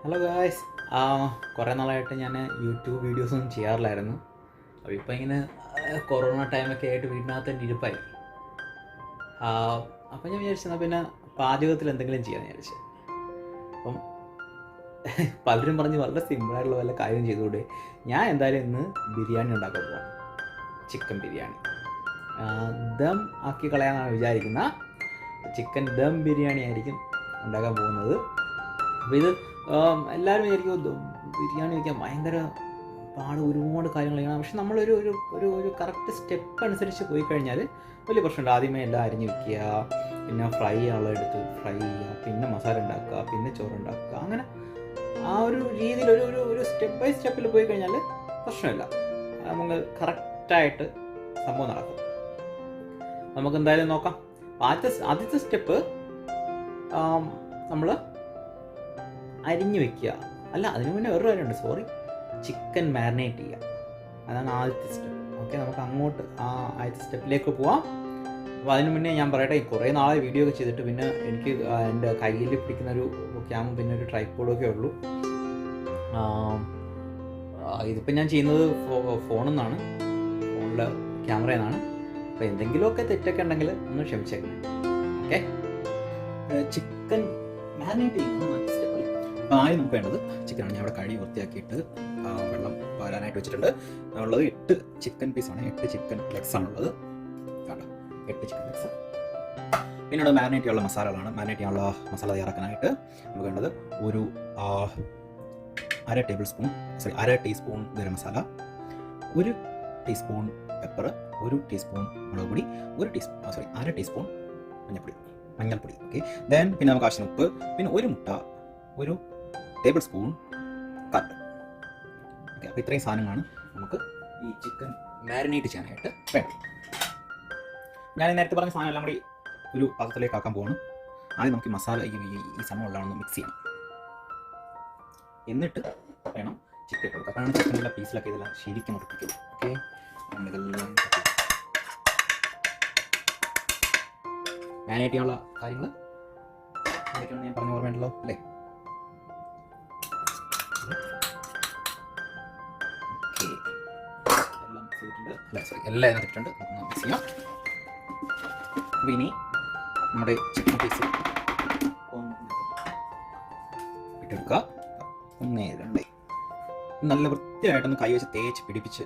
Hello guys. കുറേ നാളായിട്ട് ഞാൻ യൂട്യൂബ് വീഡിയോസൊന്നും ചെയ്യാറില്ലായിരുന്നു. അപ്പോൾ ഇപ്പോൾ ഇങ്ങനെ കൊറോണ ടൈമൊക്കെ ആയിട്ട് വീടിനകത്ത് തന്നെ ഇരിപ്പായി. അപ്പം ഞാൻ വിചാരിച്ചെന്നാൽ പിന്നെ പാചകത്തിൽ എന്തെങ്കിലും ചെയ്യാമെന്ന് വിചാരിച്ചു. അപ്പം പലരും പറഞ്ഞ് വളരെ സിമ്പിളായിട്ടുള്ള വല്ല കാര്യം ചെയ്തുകൂടെ. ഞാൻ എന്തായാലും ഇന്ന് ബിരിയാണി ഉണ്ടാക്കാൻ പോവാണ്. ചിക്കൻ ബിരിയാണി ദം ആക്കി കളയാനാണ് വിചാരിക്കുന്ന. ചിക്കൻ ദം ബിരിയാണി ആയിരിക്കും ഉണ്ടാക്കാൻ പോകുന്നത്. അപ്പോൾ ഇത് എല്ലാവരും വിചാരിക്കും ബിരിയാണി വയ്ക്കാൻ ഭയങ്കര ഒരുപാട് കാര്യങ്ങൾ ചെയ്യണം. പക്ഷെ നമ്മളൊരു ഒരു ഒരു ഒരു കറക്റ്റ് സ്റ്റെപ്പ് അനുസരിച്ച് പോയി കഴിഞ്ഞാൽ വലിയ പ്രശ്നമില്ല. ആദ്യമേ എല്ലാം അരിഞ്ഞ് വയ്ക്കുക, പിന്നെ ഫ്രൈ എടുത്ത് ഫ്രൈ ചെയ്യുക, പിന്നെ മസാല ഉണ്ടാക്കുക, പിന്നെ ചോറുണ്ടാക്കുക. അങ്ങനെ ആ ഒരു രീതിയിൽ ഒരു ഒരു ഒരു സ്റ്റെപ്പ് ബൈ സ്റ്റെപ്പിൽ പോയി കഴിഞ്ഞാൽ പ്രശ്നമില്ല. നമുക്ക് കറക്റ്റായിട്ട് സംഭവം നടക്കും. നമുക്ക് എന്തായാലും നോക്കാം. ആദ്യത്തെ സ്റ്റെപ്പ് നമ്മൾ അരിഞ്ഞു വെക്കുക. അല്ല, അതിന് മുന്നേ വേറൊരു കാര്യമുണ്ട്, ചിക്കൻ മാരിനേറ്റ് ചെയ്യുക. അതാണ് ആദ്യത്തെ സ്റ്റെപ്പ്. ഓക്കെ, നമുക്ക് അങ്ങോട്ട് ആദ്യത്തെ സ്റ്റെപ്പിലേക്ക് പോവാം. അപ്പോൾ അതിന് മുന്നേ ഞാൻ പറയട്ടെ, കുറേ നാളെ വീഡിയോ ഒക്കെ ചെയ്തിട്ട് പിന്നെ എനിക്ക് എൻ്റെ കയ്യിൽ പിടിക്കുന്നൊരു ക്യാമും പിന്നെ ഒരു ട്രൈപ്പോഡും ഒക്കെ ഉള്ളൂ. ഇതിപ്പോൾ ഞാൻ ചെയ്യുന്നത് ഫോണിൽ നിന്നാണ്, ഫോണിലെ ക്യാമറയിൽ നിന്നാണ്. അപ്പോൾ എന്തെങ്കിലുമൊക്കെ തെറ്റൊക്കെ ഉണ്ടെങ്കിൽ ഒന്ന് ക്ഷമിച്ചേക്കണം. ഓക്കെ, ചിക്കൻ മാരിനേറ്റ് ചെയ്യുന്ന സ്റ്റെപ്പ്. അപ്പോൾ ആദ്യം നമുക്ക് വേണ്ടത് ചിക്കനാണ്. ഞാൻ ഇവിടെ കഴുകി വൃത്തിയാക്കിയിട്ട് വെള്ളം പാരാനായിട്ട് വെച്ചിട്ടുണ്ട്. ഉള്ളത് 8 ചിക്കൻ പീസാണ്, 8 ചിക്കൻ ലെഗ്സ് ആണുള്ളത്. കേട്ടോ, 8 ചിക്കൻ ലെഗ്സ്. പിന്നീട് മാരിനേറ്റ് ചെയ്യാനുള്ള മസാലകളാണ്. മാരിനേറ്റ് ചെയ്യാനുള്ള മസാല തയ്യാറാക്കാനായിട്ട് നമുക്ക് വേണ്ടത് ഒരു അര teaspoon garam masala, 1 teaspoon pepper, 1 teaspoon മുളക് പൊടി, അര ടീസ്പൂൺ മഞ്ഞൾപ്പൊടി. ഓക്കെ, ദെൻ പിന്നെ നമുക്ക് ആവശ്യത്തിന് ഉപ്പ്, പിന്നെ 1 മുട്ട, 1 ടേബിൾ സ്പൂൺ കർഡ്. ഓക്കെ, അപ്പോൾ ഇത്രയും സാധനങ്ങളാണ് നമുക്ക് ഈ ചിക്കൻ മാരിനേറ്റ് ചെയ്യാനായിട്ട് വേണം. ഞാൻ നേരത്തെ പറഞ്ഞ സാധനം എല്ലാം കൂടി ഒരു പാത്രത്തിലേക്ക് ആക്കാൻ പോവാണ്. ആദ്യം നമുക്ക് മസാല ഈ സംഭവം എല്ലാം ഒന്ന് മിക്സ് ചെയ്യണം. എന്നിട്ട് വേണം ചിക്കൻ കൊടുക്കുക. അപ്പോഴാണ് ചിക്കനുള്ള പീസിലൊക്കെ ഇതെല്ലാം ശരിക്കും മുറിപ്പിക്കുള്ളൂ. ഓക്കെ, ഇതെല്ലാം മാരിനേറ്റ് ചെയ്യാനുള്ള കാര്യങ്ങൾ എന്തൊക്കെയാണെന്ന് ഞാൻ പറഞ്ഞ ഓർമ്മയുണ്ടല്ലോ അല്ലേ? എല്ലാം എടുത്തിട്ടുണ്ട്. നമുക്ക് മിക്സ് ചെയ്യാം. അപ്പോൾ ഇനി നമ്മുടെ ചിക്കൻ പീസ് ഇട്ടെടുക്കുക. 1 2 നല്ല വൃത്തിയായിട്ടൊന്ന് കൈ വെച്ച് തേച്ച് പിടിപ്പിച്ച്,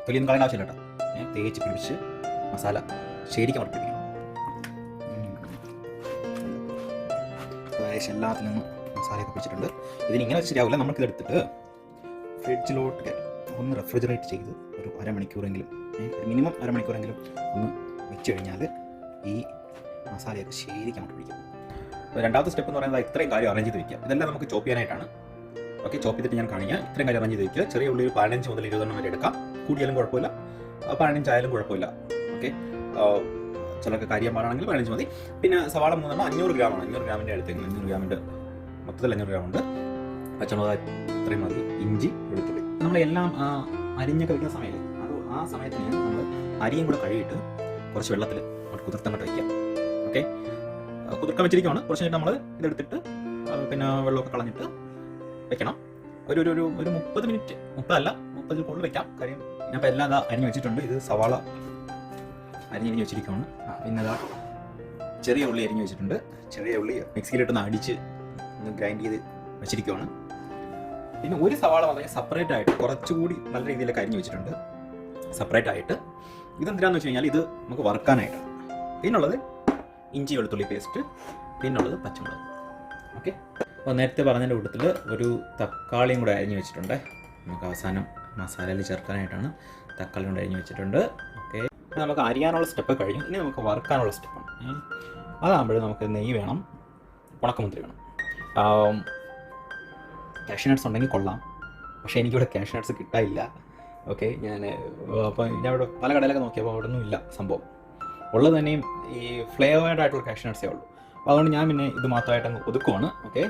തൊലിയൊന്നും കളയേണ്ട ആവശ്യമില്ല കേട്ടോ. തേച്ച് പിടിപ്പിച്ച് മസാല ശരിക്കും ഉറപ്പിക്കണം. ഏകദേശം എല്ലാത്തിൽ നിന്നും മസാലയൊക്കെ പിടിച്ചിട്ടുണ്ട്. ഇതിനിങ്ങനെ വെച്ച് ശരിയാവില്ല. നമുക്കിത് എടുത്തിട്ട് ഫ്രിഡ്ജിലോട്ട് ഒന്ന് റെഫ്രിജറേറ്റ് ചെയ്ത് ഒരു അരമണിക്കൂറെങ്കിലും, മിനിമം അരമണിക്കൂറെങ്കിലും ഒന്ന് വെച്ച് കഴിഞ്ഞാൽ ഈ മസാലയൊക്കെ ശരിക്കും അങ്ങോട്ട് പിടിക്കും. അപ്പോൾ രണ്ടാമത്തെ സ്റ്റെപ്പ് എന്ന് പറയുന്നത് ഇത്രയും കാര്യം അറേഞ്ച് ചെയ്ത് വയ്ക്കുക. ഇതെല്ലാം നമുക്ക് ചോപ്പ് ചെയ്യാനായിട്ടാണ്. ഓക്കെ, ചോപ്പ് ചെയ്തിട്ട് ഞാൻ കാണിക്കാം. ഇത്രയും കാര്യം അറേഞ്ച് ചെയ്ത് വയ്ക്കുക. ചെറിയ ഉള്ളി 15 മുതൽ 20 വരെ എടുക്കാം. കൂടിയാലും കുഴപ്പമില്ല, 15 ആയാലും കുഴപ്പമില്ല. ഓക്കെ, ചിലർക്ക് കാര്യം പാടാണെങ്കിൽ 15 മതി. പിന്നെ സവാള 3 500 ഗ്രാമാണ്. 500 ഗ്രാമിൻ്റെ അടുത്തേക്ക് 500 ഗ്രാമിൻ്റെ മൊത്തത്തിൽ 500 ഗ്രാമുണ്ട്. പച്ചമുളക് ഇത്രയും മതി. ഇഞ്ചി, വെളുത്തുള്ളി. നമ്മളെല്ലാം അരിഞ്ഞൊക്കെ വയ്ക്കുന്ന സമയത്ത് ആ സമയത്തിന് നമ്മൾ അരിയും കൂടെ കഴുകിയിട്ട് കുറച്ച് വെള്ളത്തിൽ കുതിർത്തങ്ങോട്ട് വയ്ക്കുക. ഓക്കെ, കുതിർക്കാൻ വെച്ചിരിക്കുകയാണ്. കുറച്ച് കഴിഞ്ഞിട്ട് നമ്മൾ ഇതെടുത്തിട്ട് പിന്നെ വെള്ളമൊക്കെ കളഞ്ഞിട്ട് വെക്കണം. ഒരു 30 മിനിറ്റ്, 30 കൂടുതൽ വെക്കാം. കാര്യം ഞാൻ ഇപ്പോൾ എല്ലാം അരിഞ്ഞ് വെച്ചിട്ടുണ്ട്. ഇത് സവാള അരിഞ്ഞ് വെച്ചിരിക്കുകയാണ്. പിന്നെ ചെറിയ ഉള്ളി അരിഞ്ഞ് വെച്ചിട്ടുണ്ട്. ചെറിയ ഉള്ളി മിക്സിയിലിട്ടൊന്ന് അടിച്ച് ഒന്ന് ഗ്രൈൻഡ് ചെയ്ത് വെച്ചിരിക്കുകയാണ്. പിന്നെ ഒരു സവാള വളരെ സെപ്പറേറ്റ് ആയിട്ട് കുറച്ചുകൂടി നല്ല രീതിയിലൊക്കെ അരിഞ്ഞ് വെച്ചിട്ടുണ്ട്, സെപ്പറേറ്റ് ആയിട്ട്. ഇതെന്തിനാന്ന് വെച്ച് കഴിഞ്ഞാൽ ഇത് നമുക്ക് വറുക്കാനായിട്ടാണ്. പിന്നുള്ളത് ഇഞ്ചി വെളുത്തുള്ളി പേസ്റ്റ്, പിന്നുള്ളത് പച്ചമുളക്. ഓക്കെ, അപ്പോൾ നേരത്തെ പറഞ്ഞതിൻ്റെ കൂട്ടത്തിൽ ഒരു തക്കാളിയും കൂടെ അരിഞ്ഞ് വെച്ചിട്ടുണ്ട്. നമുക്ക് അവസാനം മസാലയിൽ ചേർക്കാനായിട്ടാണ് തക്കാളി കൊണ്ട് അരിഞ്ഞ് വെച്ചിട്ടുണ്ട്. ഓക്കെ, നമുക്ക് അരിയാനുള്ള സ്റ്റെപ്പ് കഴിഞ്ഞു. ഇനി നമുക്ക് വറുക്കാനുള്ള സ്റ്റെപ്പാണ്. അതാകുമ്പോഴും നമുക്ക് നെയ്യ് വേണം, ഉണക്കമുന്തിരി വേണം. കാഷ്യനട്ട്സ് ഉണ്ടെങ്കിൽ കൊള്ളാം, പക്ഷേ എനിക്കിവിടെ കാഷ്യനട്ട്സ് കിട്ടാനില്ല. ഓക്കെ, ഞാൻ ഇവിടെ പല കടയിലൊക്കെ നോക്കിയപ്പോൾ അവിടെ ഒന്നും ഇല്ല സംഭവം. ഉള്ളത് തന്നെയും ഈ ഫ്ലേവേർഡ് ആയിട്ടുള്ള കാഷ്യനട്ട്സേ ഉള്ളൂ. അപ്പോൾ അതുകൊണ്ട് ഞാൻ പിന്നെ ഇത് മാത്രമായിട്ട് അങ്ങ് ഒതുക്കുവാണ്. ഓക്കെ,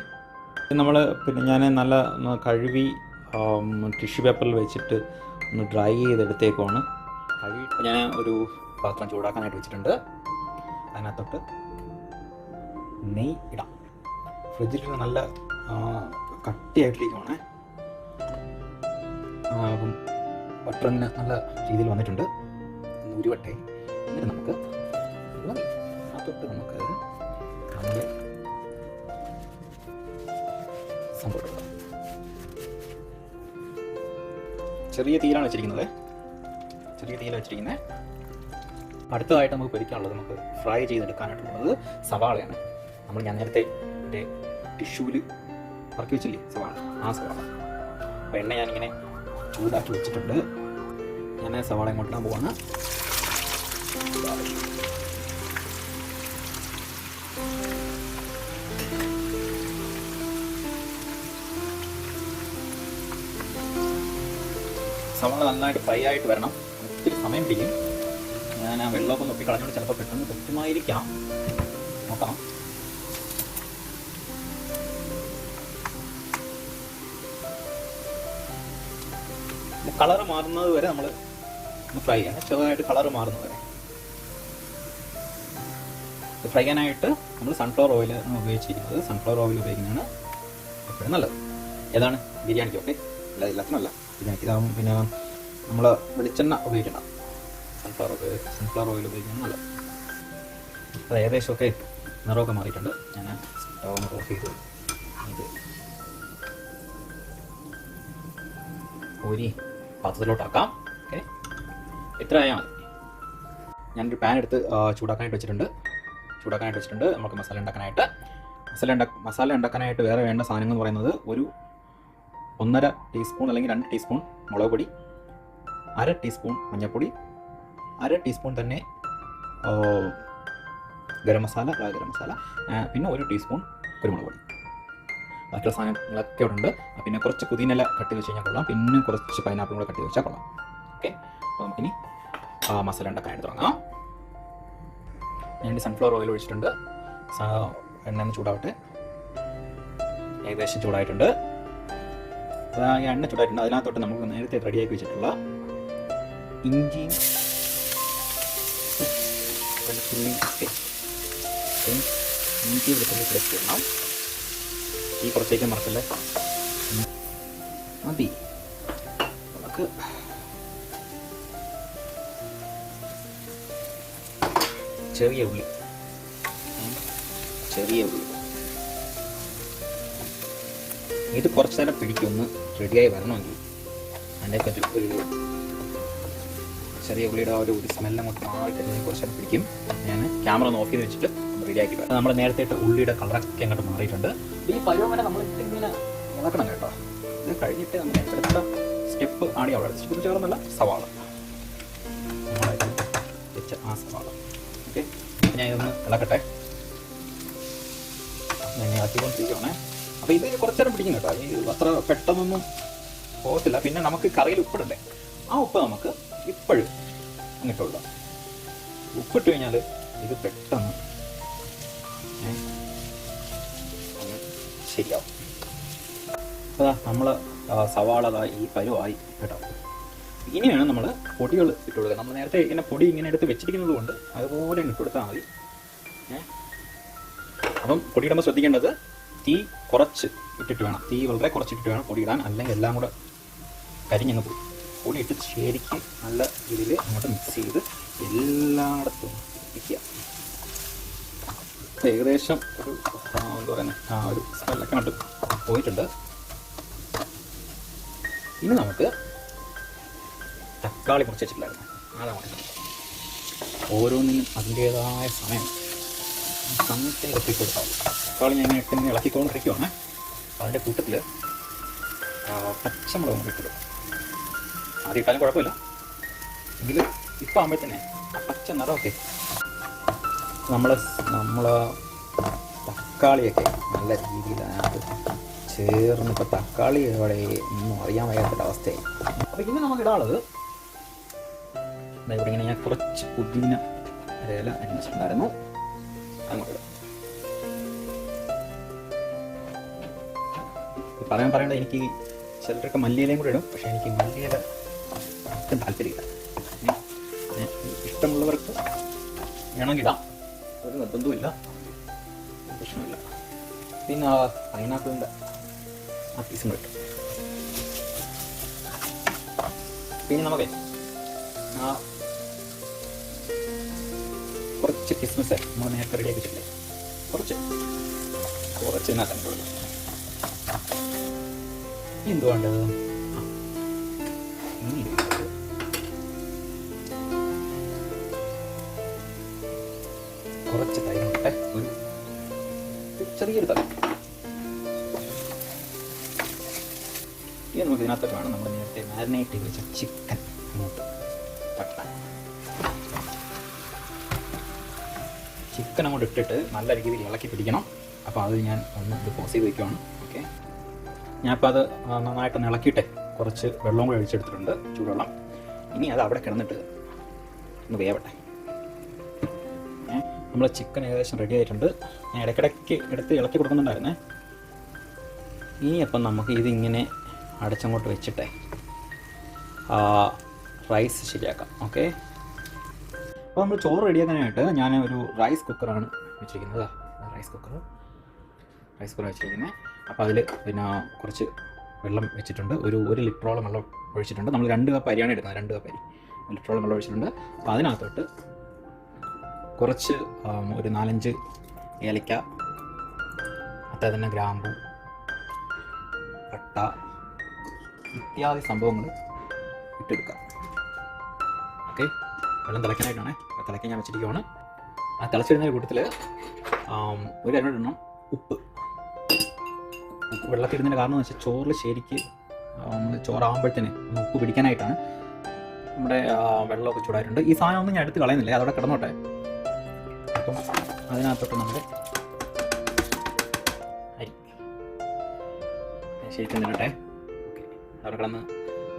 പിന്നെ ഞാൻ നല്ല കഴുകി ടിഷ്യൂ പേപ്പറിൽ വെച്ചിട്ട് ഒന്ന് ഡ്രൈ ചെയ്തെടുത്തേക്കുവാണ്. ഞാൻ ഒരു പാത്രം ചൂടാക്കാനായിട്ട് വെച്ചിട്ടുണ്ട്. അതിനകത്തോട്ട് നെയ്യ് ഇടാം. ഫ്രിഡ്ജിൽ നല്ല കട്ടിയായിട്ടിരിക്കുവാണ്. അപ്പം ബട്ടർ ഇങ്ങനെ നല്ല രീതിയിൽ വന്നിട്ടുണ്ട്. ഉരുവട്ടെ. എന്നിട്ട് നമുക്ക് തൊട്ട് നമുക്ക് നമ്മൾ സംഭവം ചെറിയ തീയിലാണ് വെച്ചിരിക്കുന്നത്. അടുത്തതായിട്ട് നമുക്ക് പൊരിക്കാനുള്ളത്, നമുക്ക് ഫ്രൈ ചെയ്തെടുക്കാനായിട്ടുള്ളത് സവാളയാണ്. ഞാൻ നേരത്തെ എൻ്റെ ടിഷ്യൂവിൽ ഇറക്കി വെച്ചില്ലേ സവാള, ആ സവാള. അപ്പോൾ എണ്ണ ഞാനിങ്ങനെ ചൂടാക്കി വെച്ചിട്ടുണ്ട്. ഞാൻ സവാള ഇങ്ങോട്ടാൻ പോവാണ്. സവാള നന്നായിട്ട് ഫ്രൈ ആയിട്ട് വരണം. ഒത്തിരി സമയം പിടിക്കും. ഞാൻ ആ വെള്ളമൊക്കെ നോക്കി കളഞ്ഞോണ്ട് ചിലപ്പോൾ പെട്ടെന്ന് പറ്റുമായിരിക്കാം. നോക്കാം. കളറ് മാറുന്നത് വരെ നമ്മൾ ഫ്രൈ ചെയ്യണം. ചെറുതായിട്ട് കളറ് മാറുന്നത് വരെ ഫ്രൈ ചെയ്യാനായിട്ട് നമ്മൾ സൺഫ്ലവർ ഓയിൽ ആണ് ഉപയോഗിച്ചിരിക്കുന്നത്. സൺഫ്ലവർ ഓയിൽ ഉപയോഗിക്കുന്നതാണ് എപ്പോഴും നല്ലത്. ഏതാണ് ബിരിയാണിക്ക്? ഓക്കെ, എല്ലാത്തിനല്ല, ബിരിയാണിക്ക് ഇതാകും. പിന്നെ നമ്മൾ വെളിച്ചെണ്ണ ഉപയോഗിക്കണം. സൺഫ്ലവർ ഓയിൽ ഉപയോഗിക്കുന്നത് നല്ലത്. അത് ഏകദേശമൊക്കെ നിറമൊക്കെ മാറിയിട്ടുണ്ട്. ഞാൻ സ്റ്റവ് ഓഫ് ചെയ്ത് ഇത് കോരി പാത്രത്തിലോട്ടാക്കാം. ഓക്കെ, ഇത്ര ആയാൽ മതി. ഞാനൊരു പാൻ എടുത്ത് ചൂടാക്കാനായിട്ട് വെച്ചിട്ടുണ്ട്. നമുക്ക് മസാല ഉണ്ടാക്കാനായിട്ട് വേറെ വേണ്ട സാധനങ്ങൾ എന്ന് പറയുന്നത് ഒരു 1.5 ടീസ്പൂൺ അല്ലെങ്കിൽ 2 ടീസ്പൂൺ മുളക് പൊടി, 1/2 ടീസ്പൂൺ മഞ്ഞൾപ്പൊടി, 1/2 ടീസ്പൂൺ തന്നെ ഗരം മസാല, പിന്നെ 1 ടീസ്പൂൺ കുരുമുളക് പൊടി. ബാക്കിയുള്ള സാധനങ്ങളൊക്കെ ഇവിടെ ഉണ്ട്. പിന്നെ കുറച്ച് പുതിനയില കട്ട് വെച്ച് കഴിഞ്ഞാൽ കൊള്ളാം. പിന്നെ കുറച്ച് പൈനാപ്പിൾ കൂടെ കട്ട് വെച്ചാൽ കൊള്ളാം. ഓക്കെ, അപ്പോൾ നമുക്കിനി മസാല ഉണ്ടാക്കാനായിട്ട് തുടങ്ങാം. ഞാൻ സൺഫ്ലവർ ഓയിൽ ഒഴിച്ചിട്ടുണ്ട്. എണ്ണ ഒന്ന് ചൂടാവട്ടെ. ഏകദേശം ചൂടായിട്ടുണ്ട്. എണ്ണ ചൂടായിട്ടുണ്ട്. അതിനകത്തോട്ട് നമുക്ക് നേരത്തെ റെഡിയാക്കി വെച്ചിട്ടുള്ള ഇഞ്ചിയും വെളുത്തുള്ളിയും ഒക്കെ ഇഞ്ചി വെളുത്തുള്ളി പേസ്റ്റ് ഇടണം. ഈ കുറച്ചേക്ക് മറക്കല്ലേ, മതി. നമുക്ക് ചെറിയ ഉള്ളി ഇത് കുറച്ച് നേരം പിടിക്കൊന്ന് റെഡിയായി വരണമെങ്കിൽ. അതിൻ്റെ ഒരു ചെറിയ ഉള്ളിയുടെ ആ ഒരു സ്മെല്ല് അങ്ങോട്ട് മാറിയിട്ട് കുറച്ച് നേരം പിടിക്കും. ഞാൻ ക്യാമറ ഒന്ന് ഓഫ് ചെയ്ത് വെച്ചിട്ട് റെഡിയാക്കി വരാം. നമ്മൾ നേരത്തെ ഇട്ട് ഉള്ളിയുടെ കളറൊക്കെ അങ്ങോട്ട് മാറിയിട്ടുണ്ട്. ഈ പരുവം വരെ നമ്മൾ ഇങ്ങനെ ഇളക്കണം കേട്ടോ. ഇത് കഴിഞ്ഞിട്ട് നമ്മൾ അടുത്ത സ്റ്റെപ്പ് ആണ് അവിടെ സ്റ്റെപ്പ് ചേർന്നല്ല സവാള, വെച്ച ആ സവാള. ഓക്കെ, ഞാൻ ഇതൊന്ന് ഇളക്കട്ടെ. ഞാൻ ഇളക്കിക്കൊണ്ടിരിക്കുകയാണേ. അപ്പോൾ ഇത് കുറച്ച് നേരം പിടിക്കും കേട്ടോ. ഈ അത്ര പെട്ടെന്നൊന്നും പോകത്തില്ല. പിന്നെ നമുക്ക് കറിയിൽ ഉപ്പിടണ്ടേ, ആ ഉപ്പ് നമുക്ക് ഇപ്പോഴും അങ്ങിട്ടുള്ള ഉപ്പിട്ട് കഴിഞ്ഞാൽ ഇത് പെട്ടെന്ന് ശരിയാവും. അപ്പോൾ നമ്മൾ സവാള ഈ പരുവായി കേട്ടോ. ഇനി വേണം നമ്മൾ പൊടികൾ ഇട്ട് കൊടുക്കുക. നമ്മൾ നേരത്തെ ഇങ്ങനെ പൊടി ഇങ്ങനെ എടുത്ത് വെച്ചിരിക്കുന്നത് കൊണ്ട് അതുപോലെ ഇട്ട് കൊടുത്താൽ മതി. അപ്പം പൊടി ഇടുമ്പോൾ ശ്രദ്ധിക്കേണ്ടത് തീ കുറച്ച് ഇട്ടിട്ട് വേണം. തീ വളരെ കുറച്ചിട്ടിട്ട് വേണം പൊടി ഇടാൻ. അല്ലെങ്കിൽ എല്ലാം കൂടെ കരിഞ്ഞങ്ങ് പോയി. പൊടി ഇട്ട് ശരിക്കും നല്ല രീതിയിൽ അങ്ങോട്ട് മിക്സ് ചെയ്ത് എല്ലായിടത്തും ഇരിക്കുക. ഏകദേശം ഒരു എന്താ പറയുന്നത് ഒരു സ്മെല്ലൊക്കെ അങ്ങോട്ട് പോയിട്ടുണ്ട്. ഇനി നമുക്ക് തക്കാളി കുറച്ച് വെച്ചിട്ടുണ്ടായിരുന്നു, അതാണ് ഓരോന്നിനും അതിൻ്റേതായ സമയത്തിന് ഇറക്കി കൊടുത്താൽ. തക്കാളി ഞാൻ ഇങ്ങനെ ഇളക്കിക്കൊണ്ടിരിക്കുവാണ്. അതിൻ്റെ കൂട്ടത്തിൽ പച്ചമുളകും കൂടി ഇട്ടത്. ആദ്യം ഇട്ടാലും കുഴപ്പമില്ല, എങ്കിൽ ഇപ്പം ആകുമ്പോഴത്തന്നെ പച്ച നിറമൊക്കെ നമ്മൾ തക്കാളിയൊക്കെ നല്ല രീതിയിൽ അതിനകത്ത് ചേർന്ന് ഇപ്പോൾ തക്കാളി ഇവിടെ ഒന്നും അറിയാൻ വയ്യാത്തൊരവസ്ഥയായി. അപ്പോൾ ഇനി നമുക്ക് ഇടാനുള്ളത് ഇവിടെ ഇങ്ങനെ ഞാൻ കുറച്ച് പുതിന ഇല അന്വേഷിച്ചിട്ടുണ്ടായിരുന്നു, അങ്ങോട്ട് ഇടാം. പറയേണ്ടത് എനിക്ക് ചിലരൊക്കെ മല്ലിയിലയും കൂടെ ഇടും, പക്ഷേ എനിക്ക് മല്ലിയില ഒട്ടും താല്പര്യമില്ല. ഇഷ്ടമുള്ളവർക്ക് വേണമെങ്കിൽ ഇടാം, ഒരു നിർബന്ധവുമില്ല, പ്രശ്നമില്ല. പിന്നെ പൈനാപ്പിളിൻ്റെ ആ പീസും കിട്ടും. പിന്നെ നമുക്ക് കുറച്ച് കിസ്മിസ് നമ്മൾ നേരത്തെ റെഡിയാക്കി വെച്ചിട്ടില്ലേ, കുറച്ച് ഇതിനകത്ത് എന്തുകൊണ്ട് കുറച്ച് തൈര് ഇട്ടെ, ഒരു ചെറിയൊരു തൈര്. ഇത് നമുക്ക് ഇതിനകത്ത് വേണം നമ്മൾ നേരത്തെ മാരിനേറ്റ് ചെയ്ത് വെച്ച ചിക്കൻ അങ്ങോട്ട് തട്ടാൻ. ചിക്കൻ അങ്ങോട്ട് ഇട്ടിട്ട് നല്ല രീതിയിൽ ഇളക്കി പിടിക്കണം. അപ്പോൾ അത് ഞാൻ ഒന്ന് ഇത് പോസ് ചെയ്ത് വയ്ക്കുവാണ്. ഓക്കെ, ഞാനിപ്പോൾ അത് നന്നായിട്ടൊന്ന് ഇളക്കിയിട്ടെ കുറച്ച് വെള്ളം കൂടി ഒഴിച്ചെടുത്തിട്ടുണ്ട്, ചൂടുവെള്ളം. ഇനി അത് അവിടെ കിടന്നിട്ട് ഒന്ന് വേവട്ടെ. നമ്മൾ ചിക്കൻ ഏകദേശം റെഡി ആയിട്ടുണ്ട്. ഞാൻ ഇടയ്ക്കിടയ്ക്ക് എടുത്ത് ഇളക്കി കൊടുക്കുന്നുണ്ടായിരുന്നേ. ഇനി അപ്പം നമുക്ക് ഇതിങ്ങനെ അടച്ചങ്ങോട്ട് വെച്ചിട്ടെ റൈസ് ശരിയാക്കാം. ഓക്കെ, അപ്പോൾ നമ്മൾ ചോറ് റെഡിയാക്കാനായിട്ട് ഞാൻ ഒരു റൈസ് കുക്കറാണ് വെച്ചിരിക്കുന്നത്. റൈസ് കുക്കർ വെച്ചിരിക്കുന്നത്. അപ്പോൾ അതിൽ പിന്നെ കുറച്ച് വെള്ളം വെച്ചിട്ടുണ്ട്. ഒരു ലിറ്ററോളം വെള്ളം ഒഴിച്ചിട്ടുണ്ട്. നമ്മൾ 2 കപ്പ് അരിയാണ് എടുക്കുന്നത്. 2 കപ്പ് അരി 1 ലിറ്ററോളം വെള്ളം ഒഴിച്ചിട്ടുണ്ട്. അപ്പോൾ അതിനകത്തോട്ട് കുറച്ച് ഒരു 4-5 ഏലക്ക, അത് തന്നെ ഗ്രാമ്പു, പട്ട ഇത്യാദി സംഭവങ്ങൾ ഇട്ടെടുക്കാം. ഓക്കെ, വെള്ളം തിളയ്ക്കാനായിട്ടാണ്. തിളയ്ക്കാൻ ഞാൻ വെച്ചിരിക്കുകയാണ്. ആ തിളച്ചിരുന്ന കൂട്ടത്തിൽ ഒരു എണ്ണം ഉപ്പ് വെള്ളത്തിടുന്നതിൻ്റെ കാരണം എന്ന് വെച്ചാൽ ചോറിൽ ശരിക്ക് ചോറാകുമ്പോഴത്തേന് ഒന്ന് ഉപ്പ് പിടിക്കാനായിട്ടാണ്. നമ്മുടെ വെള്ളമൊക്കെ ചൂടായിട്ടുണ്ട്. ഈ സാധനം ഒന്നും ഞാൻ എടുത്ത് കളയുന്നില്ല, അതവിടെ കിടന്നോട്ടെ. അപ്പം അതിനകത്തോട്ട് നമ്മൾ അരി ശരിക്കും നിന്നട്ടെ. ഓക്കെ, അവിടെ കിടന്ന്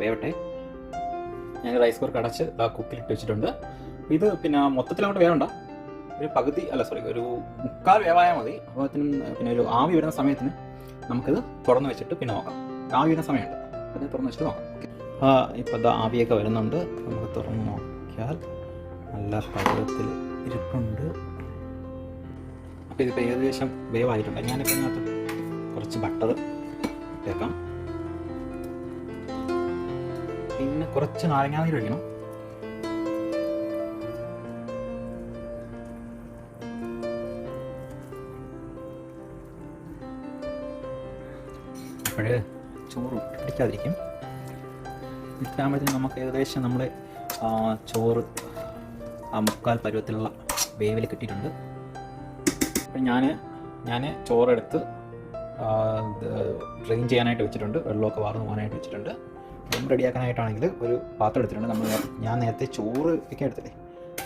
വേവട്ടെ. ഞാൻ റൈസ് കുക്കർ അടച്ച് കുക്കിലിട്ട് വെച്ചിട്ടുണ്ട്. ഇത് പിന്നെ മൊത്തത്തിൽ അങ്ങോട്ട് വേവണ്ട, ഒരു പകുതി ഒരു 3/4 വേവായാൽ മതി. അപ്പോൾ പിന്നെ ഒരു ആവി വരുന്ന സമയത്തിന് നമുക്കിത് തുറന്ന് വെച്ചിട്ട് പിന്നെ നോക്കാം. ആവി വരുന്ന സമയമുണ്ട്, അത് തുറന്ന് വെച്ചിട്ട് നോക്കാം. ഇപ്പോൾ ഇത് ആവിയൊക്കെ വരുന്നുണ്ട്. നമുക്ക് തുറന്ന് നോക്കിയാൽ നല്ല പരുവത്തിൽ ഇരിപ്പുണ്ട്. അപ്പോൾ ഇതിപ്പോൾ ഏകദേശം വേവായിട്ടുണ്ട്. ഞാനിപ്പോൾ ഇതിനകത്ത് കുറച്ച് ബട്ടർ ഇട്ടേക്കാം. പിന്നെ കുറച്ച് നാരങ്ങാനീര് ഒഴിക്കണം. അപ്പോഴേ ചോറ് പിടിക്കാതിരിക്കും. ഇട്ടാകുമ്പോഴത്തേക്കും നമുക്ക് ഏകദേശം നമ്മുടെ ചോറ് 3/4 പരുവത്തിലുള്ള വേവിൽ കിട്ടിയിട്ടുണ്ട്. അപ്പം ഞാൻ ചോറെടുത്ത് ഡ്രെയിൻ ചെയ്യാനായിട്ട് വെച്ചിട്ടുണ്ട്. വെള്ളമൊക്കെ വാർന്ന് പോകാനായിട്ട് വെച്ചിട്ടുണ്ട്. ദം റെഡിയാക്കാനായിട്ടാണെങ്കിൽ ഒരു പാത്രം എടുത്തിട്ടുണ്ട്. ഞാൻ നേരത്തെ ചോറ് ഒക്കെ എടുത്തില്ലേ,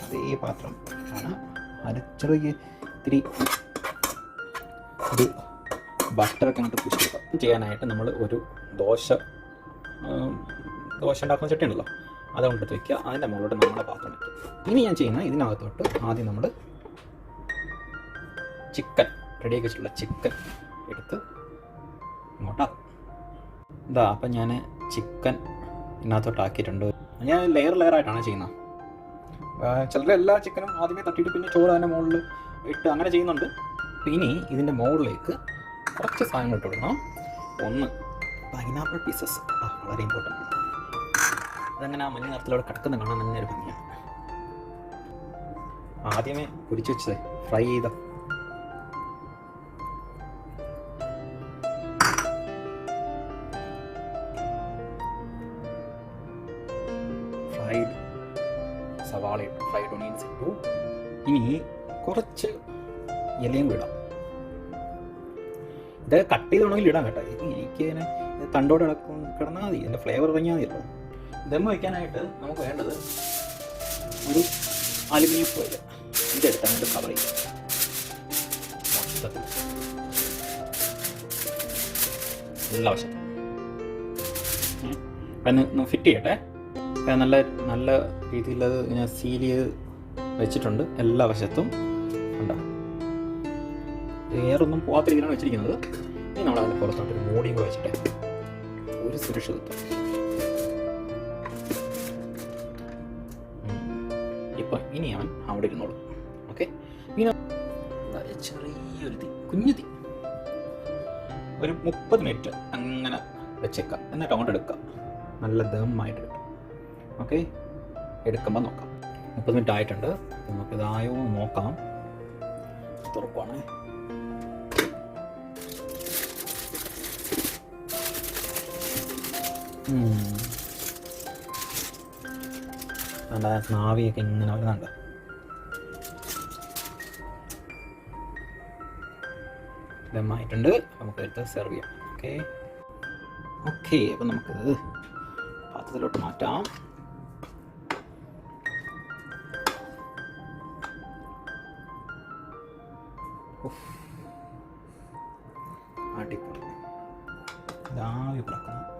അതേ പാത്രം ആണ്. അതിൽ ചെറിയ ഇത്തിരി ഒരു ബട്ടറൊക്കെ അങ്ങോട്ട് പുഷ് ചെയ്യാനായിട്ട് നമ്മൾ ഒരു ദോശ ഉണ്ടാക്കുന്ന ചട്ടി ഉണ്ടല്ലോ, അതുകൊണ്ട് എടുത്ത് വയ്ക്കുക. അതിൻ്റെ മുകളിലോട്ട് നമ്മളെ പാത്രം വയ്ക്കുക. ഇനി ഞാൻ ചെയ്യുന്നത് ഇതിനകത്തോട്ട് ആദ്യം നമ്മൾ ചിക്കൻ റെഡിയാക്കി വെച്ചിട്ടുള്ള ചിക്കൻ എടുത്ത് ഇങ്ങോട്ടാക്കും. അപ്പം ഞാൻ ചിക്കൻ ഇതിനകത്തോട്ട് ആക്കിയിട്ടുണ്ട്. ഞാൻ ലെയറായിട്ടാണ് ചെയ്യുന്നത്. ചിലർ എല്ലാ ചിക്കനും ആദ്യമേ തട്ടിയിട്ട് പിന്നെ ചോറ് അതിൻ്റെ മുകളിൽ ഇട്ട് അങ്ങനെ ചെയ്യുന്നുണ്ട്. ഇനി ഇതിൻ്റെ മുകളിലേക്ക് കുറച്ച് സാധനങ്ങൾ ഇട്ട് കൊടുക്കണം. ഒന്ന് പൈനാപ്പിൾ പീസസ്, വളരെ ഇമ്പോർട്ടൻ്റ്. അതങ്ങനെ ആ മഞ്ഞ നിറത്തിലൂടെ കിടക്കുന്ന കാണാൻ തന്നെ ഒരു ഭംഗിയാണ്. ആദ്യമേ പൊരിച്ച് വെച്ചത് ഫ്രൈ ചെയ്ത സവാള ഇട്ടു, ഫ്രൈഡ് ഓണിയൻസ് ഇട്ടു. ഇനി കുറച്ച് ഇലയും ഇടാം. ഇത് കട്ട് ചെയ്താണെങ്കിൽ ഇടാം കേട്ടോ. എനിക്ക് ഇതിനെ തണ്ടോടെ കിടന്നാൽ മതി, എൻ്റെ ഫ്ലേവർ ഇറങ്ങിയാൽ മതിയല്ലോ. ദം വയ്ക്കാനായിട്ട് നമുക്ക് വേണ്ടത് ഒരു അലുമിനിയം ഫോയിൽ ഇതെടുത്ത് അങ്ങോട്ട് കവർ ചെയ്യും. മൊത്തത്തിൽ എല്ലാ വശത്തും അപ്പം ഫിറ്റ് ചെയ്യട്ടെ. നല്ല നല്ല രീതിയിൽ അത് ഞാൻ സീൽ ചെയ്ത് വെച്ചിട്ടുണ്ട് എല്ലാ വശത്തും. ഉണ്ടോ, എയറൊന്നും പോകാത്ത രീതിയിലാണ് വെച്ചിരിക്കുന്നത്. ഇനി നമ്മൾ അതിൻ്റെ പുറത്തോട്ടൊരു മൂടിയും കൂടെ വെച്ചിട്ട് ഒരു സുരക്ഷിതത്വം. ഇപ്പം ഇനി അവൻ അവിടെ ഇരുന്നോളും. ഓക്കെ, പിന്നെ ചെറിയൊരു തീ, കുഞ്ഞു തീ, ഒരു 30 മിനിറ്റ് അങ്ങനെ വെച്ചേക്കാം. എന്നിട്ട് അങ്ങോട്ട് എടുക്കാം. നല്ല ദമ്മായിട്ട് കിട്ടും. ഓക്കെ, എടുക്കുമ്പോൾ നോക്കാം. 30 മിനിറ്റ് ആയിട്ടുണ്ട്. നമുക്കിതായോ നോക്കാം. തുറക്കുവാണേ. നാവിയൊക്കെ ഇങ്ങനെ വരുന്നുണ്ട്. ദമ്മായിട്ടുണ്ട്. നമുക്ക് എടുത്ത് സെർവ് ചെയ്യാം. ഓക്കെ ഓക്കെ അപ്പം നമുക്കിത് പാത്രത്തിലോട്ട് മാറ്റാം. അടിപൊളി. ആവി പറക്കണം.